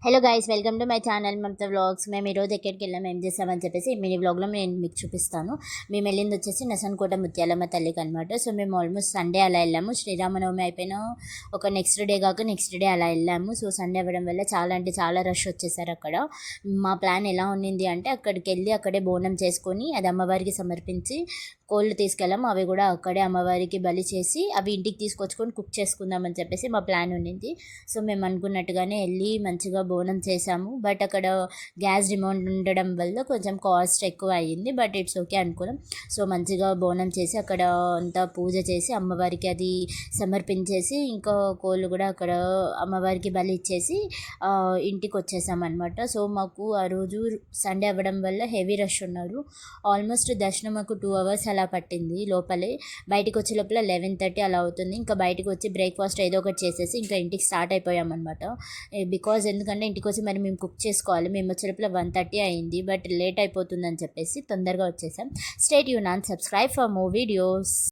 Hello guys, welcome to my channel Mamata vlogs. మేము ఈరోజు ఎక్కడికి వెళ్ళాము, ఏం చేస్తామని చెప్పేసి మినీ వ్లాగ్లో నేను మీకు చూపిస్తాను. మేము వెళ్ళింది వచ్చేసి నసన్కోట ముత్యాలమ్మ తల్లికి అనమాట. సో మేము ఆల్మోస్ట్ సండే అలా వెళ్ళాము. శ్రీరామనవమి అయిపోయిన ఒక నెక్స్ట్ డే కాక నెక్స్ట్ డే అలా వెళ్ళాము. సో సండే అవ్వడం వల్ల చాలా అంటే చాలా రష్ వచ్చేసారు అక్కడ. మా ప్లాన్ ఎలా ఉన్నింది అంటే అక్కడికి వెళ్ళి అక్కడే బోనం చేసుకొని అది అమ్మవారికి సమర్పించి కోళ్ళు తీసుకెళ్ళాము. అవి కూడా అక్కడే అమ్మవారికి బలి చేసి అవి ఇంటికి తీసుకొచ్చుకొని కుక్ చేసుకుందామని చెప్పేసి మా ప్లాన్ ఉండింది. సో మేము అనుకున్నట్టుగానే వెళ్ళి మంచిగా బోనం చేసాము. బట్ అక్కడ గ్యాస్ డిమాండ్ ఉండడం వల్ల కొంచెం కాస్ట్ ఎక్కువ అయ్యింది. బట్ ఇట్స్ ఓకే అనుకున్నాం. సో మంచిగా బోనం చేసి అక్కడ అంతా పూజ చేసి అమ్మవారికి అది సమర్పించేసి ఇంకా కోళ్ళు కూడా అక్కడ అమ్మవారికి బలి ఇచ్చేసి ఇంటికి వచ్చేసామన్నమాట. సో మాకు ఆ రోజు సండే అవ్వడం వల్ల హెవీ రష్ ఉన్నారు. ఆల్మోస్ట్ దర్శనం మాకు 2 hours అలా పట్టింది. లోపలే బయటకు వచ్చే లోపల 11:30 అలా అవుతుంది. ఇంకా బయటకు వచ్చి బ్రేక్ఫాస్ట్ ఏదో ఒకటి చేసేసి ఇంకా ఇంటికి స్టార్ట్ అయిపోయామన్నమాట. బికాజ్ ఎందుకంటే ఇంటికి వచ్చి మరి మేము కుక్ చేసుకోవాలి. మేము వచ్చే లోపల 1:30 అయింది. బట్ లేట్ అయిపోతుందని చెప్పేసి తొందరగా వచ్చేసాం. Stay tune and subscribe for more videos.